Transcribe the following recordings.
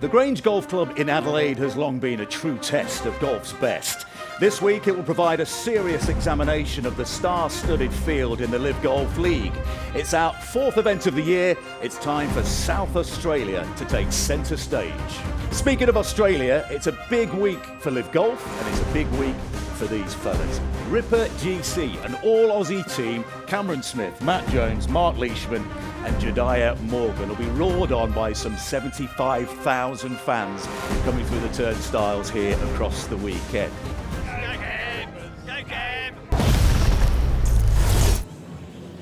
The Grange Golf Club in Adelaide has long been a true test of golf's best. This week it will provide a serious examination of the star-studded field in the LIV Golf League. It's our fourth event of the year. It's time for South Australia to take centre stage. Speaking of Australia, it's a big week for LIV Golf and it's a big week for these fellas. Ripper GC, an all-Aussie team, Cameron Smith, Matt Jones, Mark Leishman and Jediah Morgan will be roared on by some 75,000 fans coming through the turnstiles here across the weekend.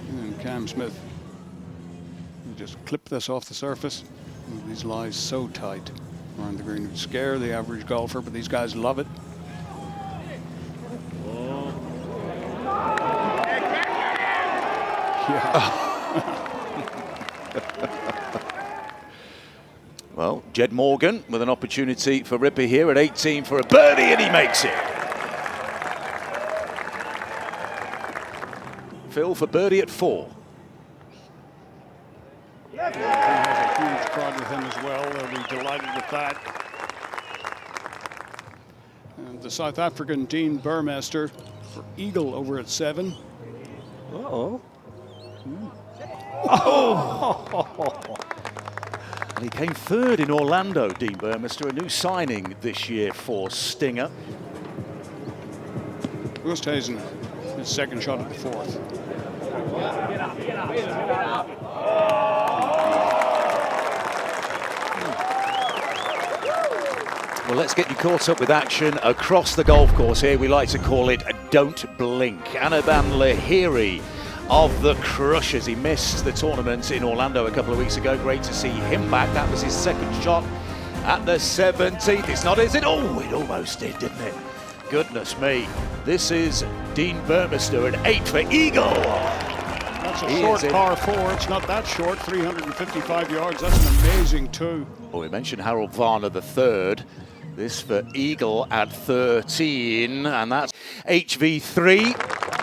And Cam Smith will just clip this off the surface. These lies so tight around the green would scare the average golfer, but these guys love it. Yeah. Well, Jed Morgan with an opportunity for Ripper here at 18 for a birdie, and he makes it. Phil for birdie at 4. He has a huge crowd with him as well. They'll be delighted with that. And the South African Dean Burmester for eagle over at 7. Uh-oh. Oh! And he came third in Orlando, Dean Burmester, a new signing this year for Stinger. Oosthuizen, his second shot at the 4th. Well, let's get you caught up with action across the golf course here. We like to call it a don't blink. Anaban Lahiri of the Crushers. He missed the tournament in Orlando a couple of weeks ago. Great to see him back. That was his second shot at the 17th. It's not, is it? Oh, it almost did, didn't it? Goodness me. This is Dean Burmester at 8 for eagle. That's a short par 4. It's not that short, 355 yards. That's an amazing 2. Well, we mentioned Harold Varner the third. This for eagle at 13, and that's HV3,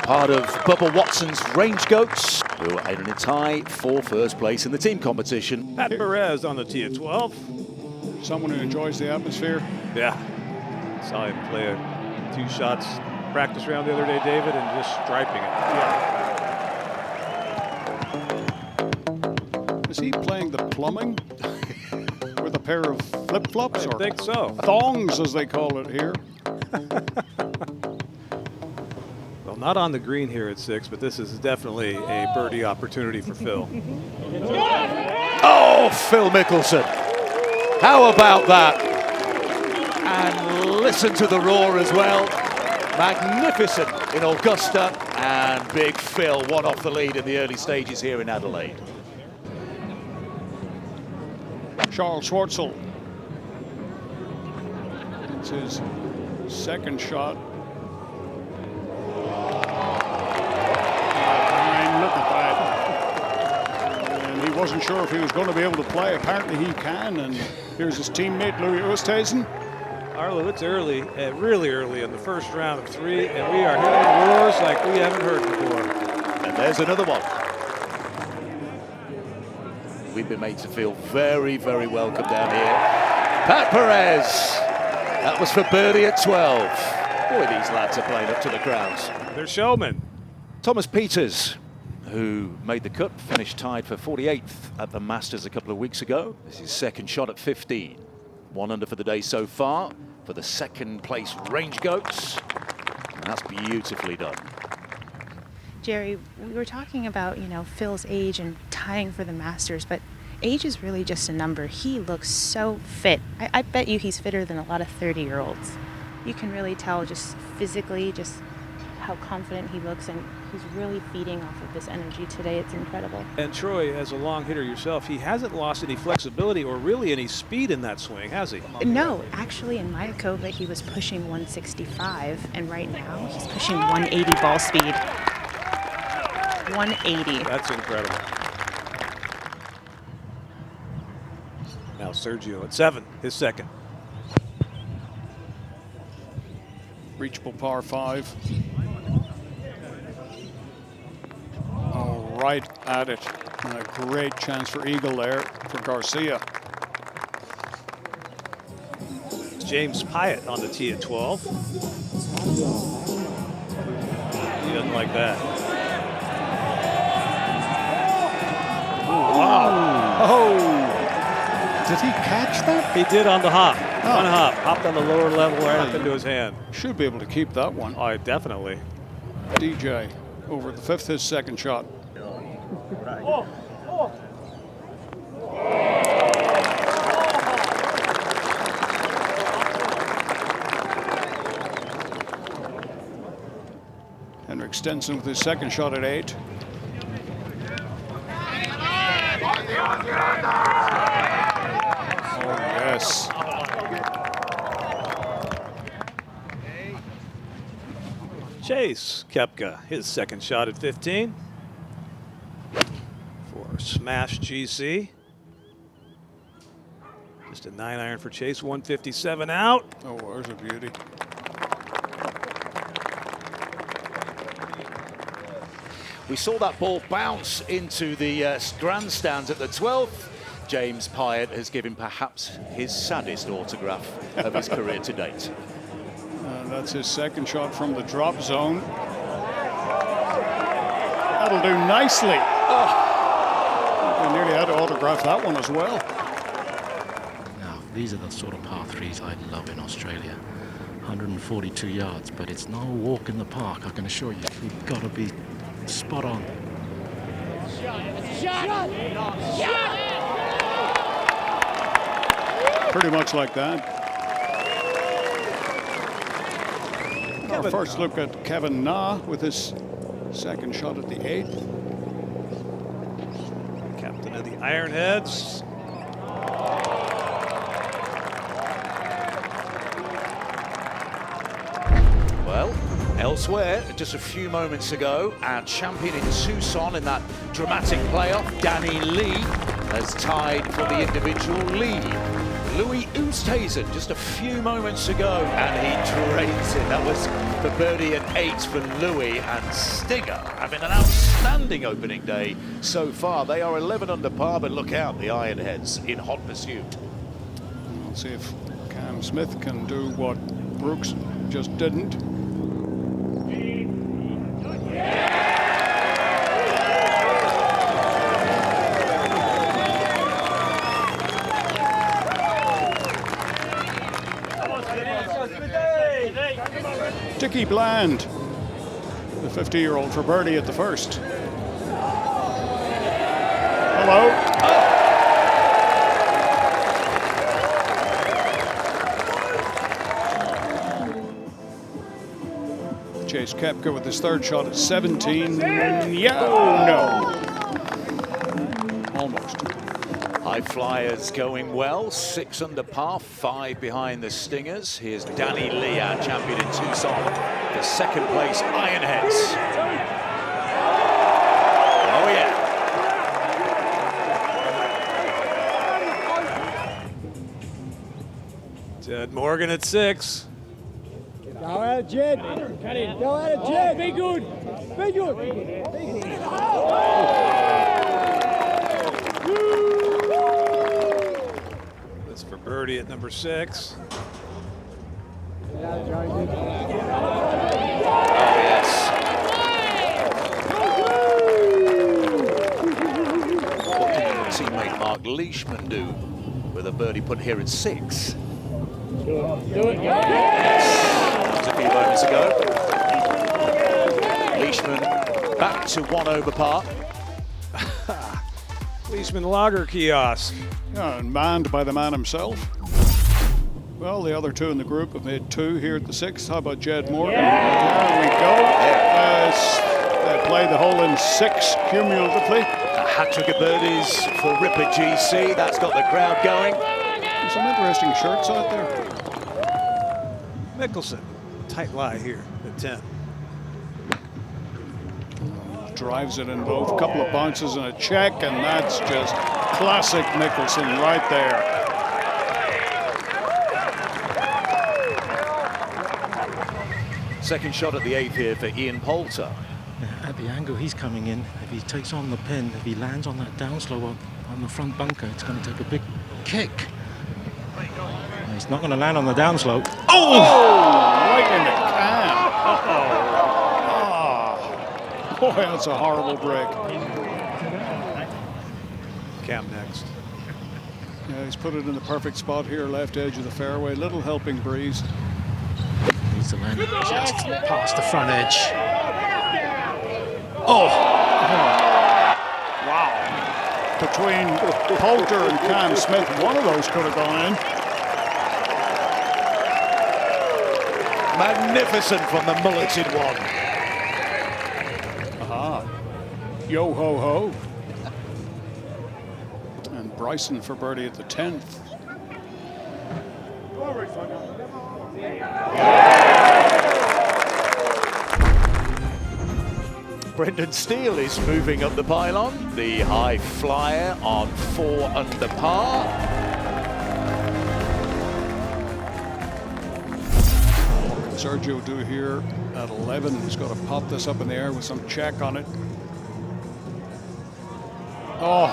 part of Bubba Watson's Range Goats, who are in a tie for first place in the team competition. Pat Perez on the tee at 12. Someone who enjoys the atmosphere. Yeah, saw him play 2 shots practice round the other day, David, and just striping it. Yeah. Is he playing the plumbing? With a pair of flip-flops? I think so. Thongs, as they call it here. Well, not on the green here at 6, but this is definitely a birdie opportunity for Phil. Oh, Phil Mickelson. How about that? And listen to the roar as well. Magnificent in Augusta, and Big Phil one off the lead in the early stages here in Adelaide. Charles Schwartzel. It's his second shot. Look at that. And he wasn't sure if he was going to be able to play. Apparently he can. And here's his teammate, Louis Oosthuizen. Arlo, it's early, really early in the first round of 3, and we are hearing roars like we haven't heard before. And there's another one. We've been made to feel very, very welcome down here. Pat Perez. That was for birdie at 12. Boy, these lads are playing up to the crowds. They're showmen. Thomas Peters, who made the cut, finished tied for 48th at the Masters a couple of weeks ago. This is his second shot at 15. 1 under for the day so far for the second place Range Goats. And that's beautifully done. Jerry, we were talking about, Phil's age and tying for the Masters, but age is really just a number. He looks so fit. I bet you he's fitter than a lot of 30-year-olds. You can really tell just physically just how confident he looks, and he's really feeding off of this energy today. It's incredible. And Troy, as a long hitter yourself, he hasn't lost any flexibility or really any speed in that swing, has he? No, actually in Mayakovah he was pushing 165, and right now he's pushing 180 ball speed. 180. That's incredible. Now Sergio at 7, his second. Reachable par 5. Oh, right at it. And a great chance for eagle there for Garcia. James Pyatt on the tee at 12. He doesn't like that. Wow. Oh! Did he catch that? He did on the hop. Oh. One hop. Hopped on the lower level right up into his hand. Should be able to keep that one. Oh, definitely. DJ over the 5th, his second shot. Henrik Stenson with his second shot at 8. Oh, yes. Chase Koepka, his second shot at 15 for Smash GC. Just a 9-iron for Chase, 157 out. Oh, there's a beauty. We saw that ball bounce into the grandstands at the 12th. James Pyatt has given perhaps his saddest autograph of his career to date. That's his second shot from the drop zone. That'll do nicely. Oh. I nearly had to autograph that one as well. Now, these are the sort of par threes I love in Australia. 142 yards, but it's no walk in the park, I can assure you. You've got to be spot on. Pretty much like that. Our first look at Kevin Na with his second shot at the 8th. Captain of the Ironheads. Well, elsewhere, just a few moments ago, our champion in Tucson in that dramatic playoff, Danny Lee, has tied for the individual lead. Louis Oosthuizen just a few moments ago, and he drains it. That was the birdie at 8 for Louis, and Stinger having an outstanding opening day so far. They are 11 under par, but look out, the Ironheads in hot pursuit. We'll see if Cam Smith can do what Brooks just didn't. Dickie Bland, the 50-year-old for birdie at the first. Hello. Chase Koepka with his third shot at 17. Yeah, oh no. Almost. High flyers going well, 6 under par, 5 behind the Stingers. Here's Danny Lee, our champion in Tucson, the second place Ironheads. Oh yeah. Ted Morgan at 6. Go at it, Jed. Go at it, Jed. Be good. Be good. That's for birdie at number 6. Oh yes. What did your teammate Mark Leishman do with a birdie put here at 6? Do it. Yes. That was a few moments ago. Leishman back to 1 over par. Leishman Lager Kiosk. Yeah, and manned by the man himself. Well, the other two in the group have made 2 here at the 6th. How about Jed Morgan? There we go. They play the hole in 6 cumulatively. A hat-trick of birdies for Ripper GC. That's got the crowd going. There's some interesting shirts out there. Mickelson, tight lie here at 10. Drives it in both. Couple of bounces and a check, and that's just classic Mickelson right there. Second shot at the 8th here for Ian Poulter. At the angle he's coming in, if he takes on the pin, if he lands on that downslope on the front bunker, it's going to take a big kick. He's not going to land on the downslope. Oh! Right in the can. Boy, that's a horrible break. Cam next. Yeah, he's put it in the perfect spot here, left edge of the fairway. Little helping breeze. Needs to land just past the front edge. Oh! Wow. Between Poulter and Cam Smith, one of those could have gone in. Magnificent from the mulleted one. Aha. Yo ho ho. And Bryson for birdie at the 10th. Brendan Steele is moving up the pylon. The high flyer on 4 under par. Sergio do here at 11. He's got to pop this up in the air with some check on it. Oh,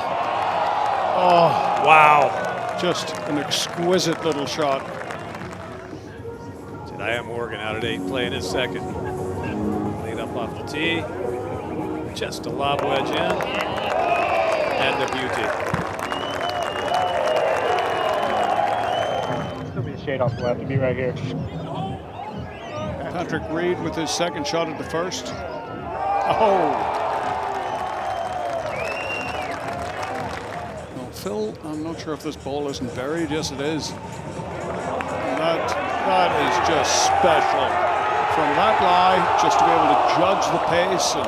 Wow. just an exquisite little shot. Jediah Morgan out at 8, playing his second. Laid up off the tee. Just a lob wedge in. And a beauty. There'll be a shade off the left. You'll be right here. Patrick Reed with his second shot at the first. Oh. Well, Phil, I'm not sure if this ball isn't buried. Yes, it is. That is just special. From that lie, just to be able to judge the pace, and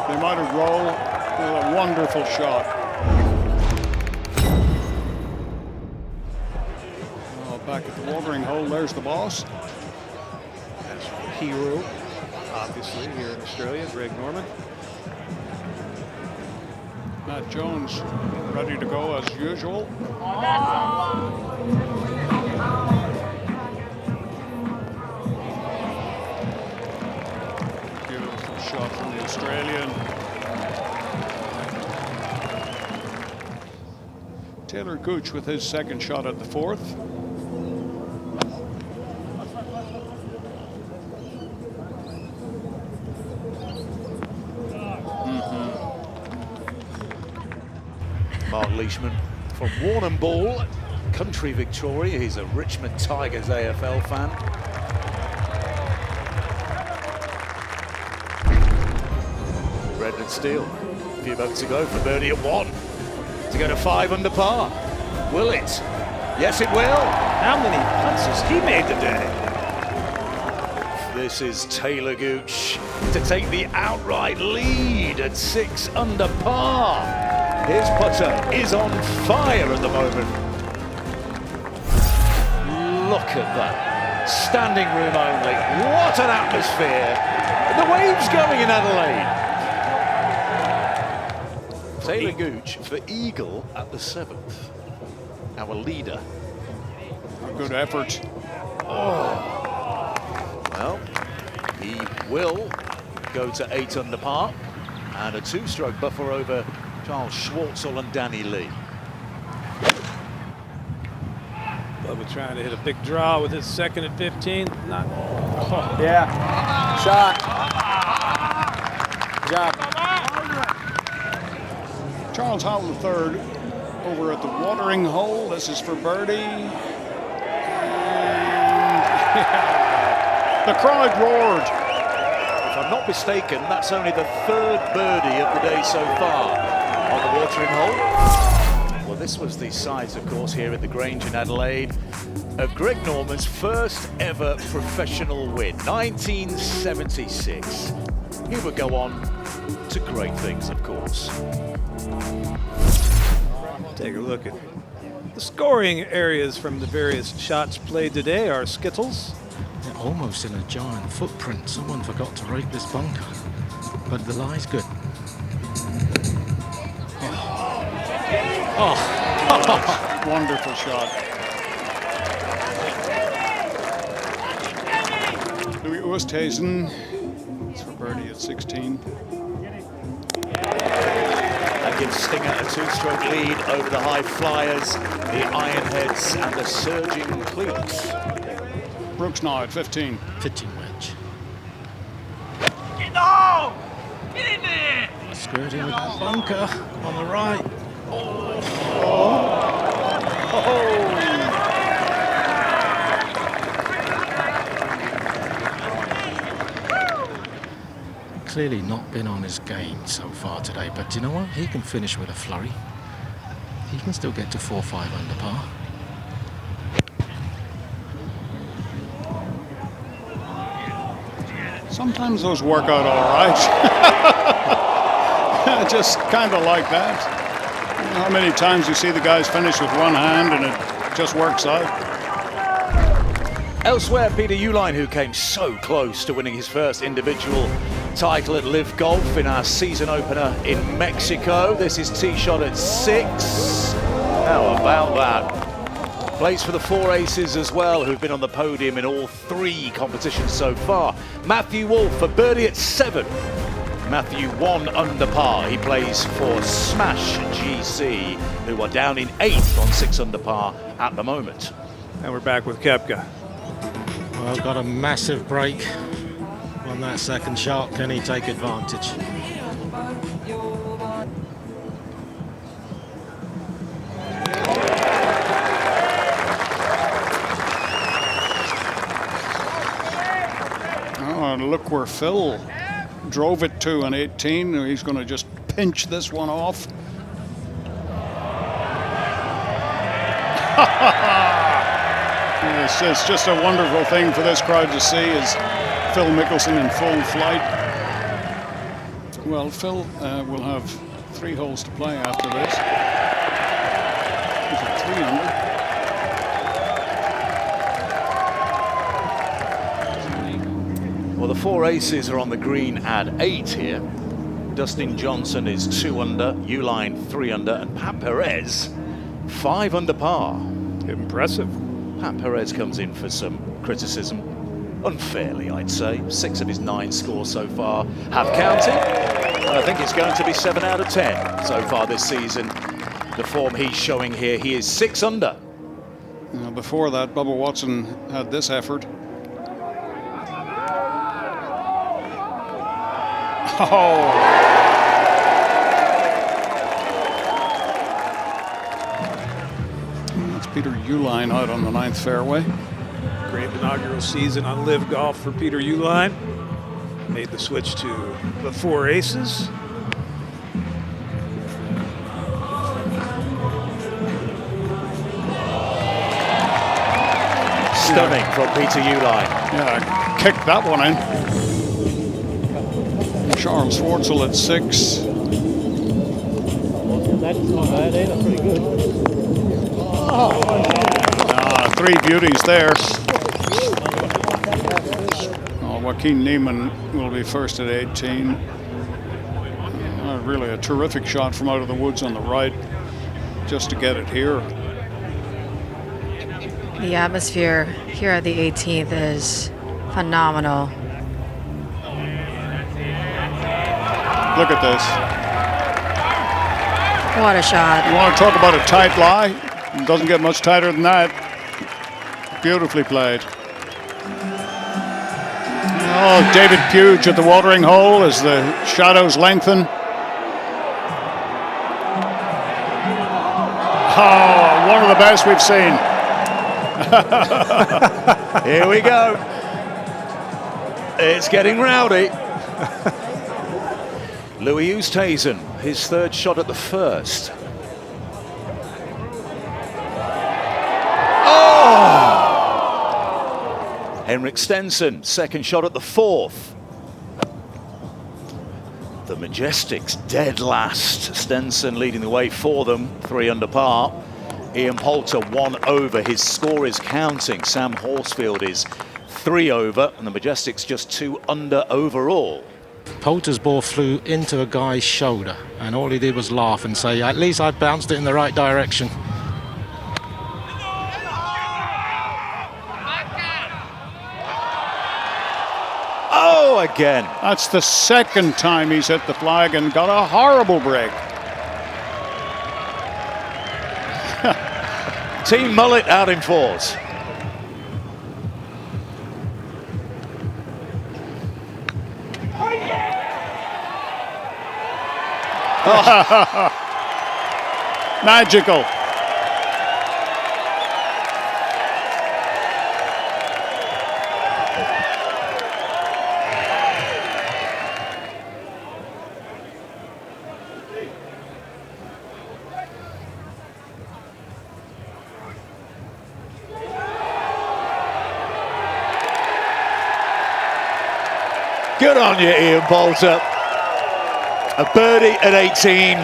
they might have rolled. A wonderful shot. Oh, back at the watering hole, there's the boss. That's from the hero, obviously, here in Australia, Greg Norman. Matt Jones ready to go as usual. Beautiful shot from the Australian. Taylor Gooch with his second shot at the 4th. Mark Leishman from Warrnambool, country Victoria. He's a Richmond Tigers AFL fan. Brendan Steele, a few moments ago for birdie at 1. To go to 5 under par. Will it? Yes, it will. How many putts has he made today? This is Taylor Gooch to take the outright lead at 6 under par. His putter is on fire at the moment. Look at that. Standing room only. What an atmosphere. The waves going in Adelaide. Taylor Gooch for eagle at the 7th. Our leader. A good effort. Well, he will go to 8 under par and a 2-stroke buffer over Charles Schwartzel and Danny Lee. Bubba trying to hit a big draw with his second at 15. Not. Yeah. Shot. Good job. Charles Howell III over at the watering hole. This is for birdie. And the crowd roared. If I'm not mistaken, that's only the 3rd birdie of the day so far on the watering hole. Well, this was the sides, of course, here at the Grange in Adelaide of Greg Norman's first ever professional win, 1976. He would go on to great things, of course. Take a look at the scoring areas from the various shots played today. Are Skittles. They're almost in a giant footprint. Someone forgot to rake this bunker, but the lie's good. Oh. Wonderful shot. Louis Oosthuizen. It's for birdie at 16. And give Stinger a 2-stroke lead over the High Flyers, the Ironheads and the Surging Cleats. Brooks now at 15. 15 wedge. Get on! Get in there! Skirting with the bunker on the right. Clearly not been on his game so far today, but do you know what? He can finish with a flurry. He can still get to 4-5 under par. Sometimes those work out all right. Just kind of like that. You know how many times you see the guys finish with one hand and it just works out? Elsewhere, Peter Uihlein, who came so close to winning his first individual title at LIV Golf in our season opener in Mexico. This is tee shot at 6. How about that? Plays for the 4 aces as well, who've been on the podium in all 3 competitions so far. Matthew Wolff for birdie at 7. Matthew 1 under par. He plays for Smash GC, who are down in 8th on 6 under par at the moment. And we're back with Koepka. Well, got a massive break on that second shot. Can he take advantage? Oh, and look where Phil drove it to an 18. He's going to just pinch this one off. It's just a wonderful thing for this crowd to see is Phil Mickelson in full flight. Well, Phil will have 3 holes to play after this. He's at 3 under. Well, the 4 aces are on the green at 8 here. Dustin Johnson is 2 under, Uihlein 3 under, and Pat Perez 5 under par. Impressive. Pat Perez comes in for some criticism, unfairly I'd say. 6 of his 9 scores so far have counted. I think it's going to be 7 out of 10 so far this season. The form he's showing here, he is 6 under. Before that, Bubba Watson had this effort. Oh! That's Peter Uihlein out on the 9th fairway. Great inaugural season on LIV Golf for Peter Uihlein. Made the switch to the 4 aces. Stunning from Peter Uihlein. Yeah, kicked that one in. Charles Schwartzel at 6. That's not bad either, pretty good. 3 beauties there. Joaquin Niemann will be first at 18. Really a terrific shot from out of the woods on the right, just to get it here. The atmosphere here at the 18th is phenomenal. Look at this. What a shot. You want to talk about a tight lie? It doesn't get much tighter than that. Beautifully played. Oh, David Puge at the watering hole as the shadows lengthen. Oh, one of the best we've seen. Here we go. It's getting rowdy. Louis Oosthuizen, his 3rd shot at the 1st. Oh! Henrik Stenson, 2nd shot at the 4th. The Majestics dead last. Stenson leading the way for them, 3 under par. Ian Poulter 1 over. His score is counting. Sam Horsfield is 3 over, and the Majestics just 2 under overall. Poulter's ball flew into a guy's shoulder, and all he did was laugh and say, at least I bounced it in the right direction. Oh, again. That's the 2nd time he's hit the flag and got a horrible break. Team Mullet out in fours. Magical. Good on you, Ian Poulter. A birdie at 18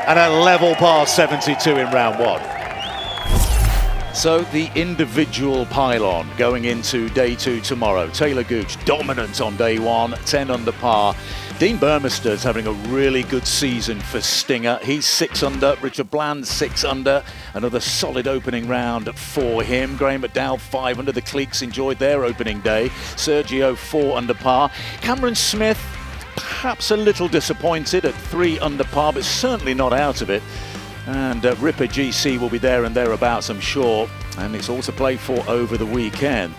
and a level par 72 in round one. So the individual pylon going into day two tomorrow. Taylor Gooch dominant on day one, 10 under par. Dean Burmester's having a really good season for Stinger. He's 6 under. Richard Bland 6 under. Another solid opening round for him. Graham McDowell 5 under. The Cleeks enjoyed their opening day. Sergio 4 under par. Cameron Smith perhaps a little disappointed at 3 under par, but certainly not out of it. And Ripper GC will be there and thereabouts, I'm sure. And it's all to play for over the weekend.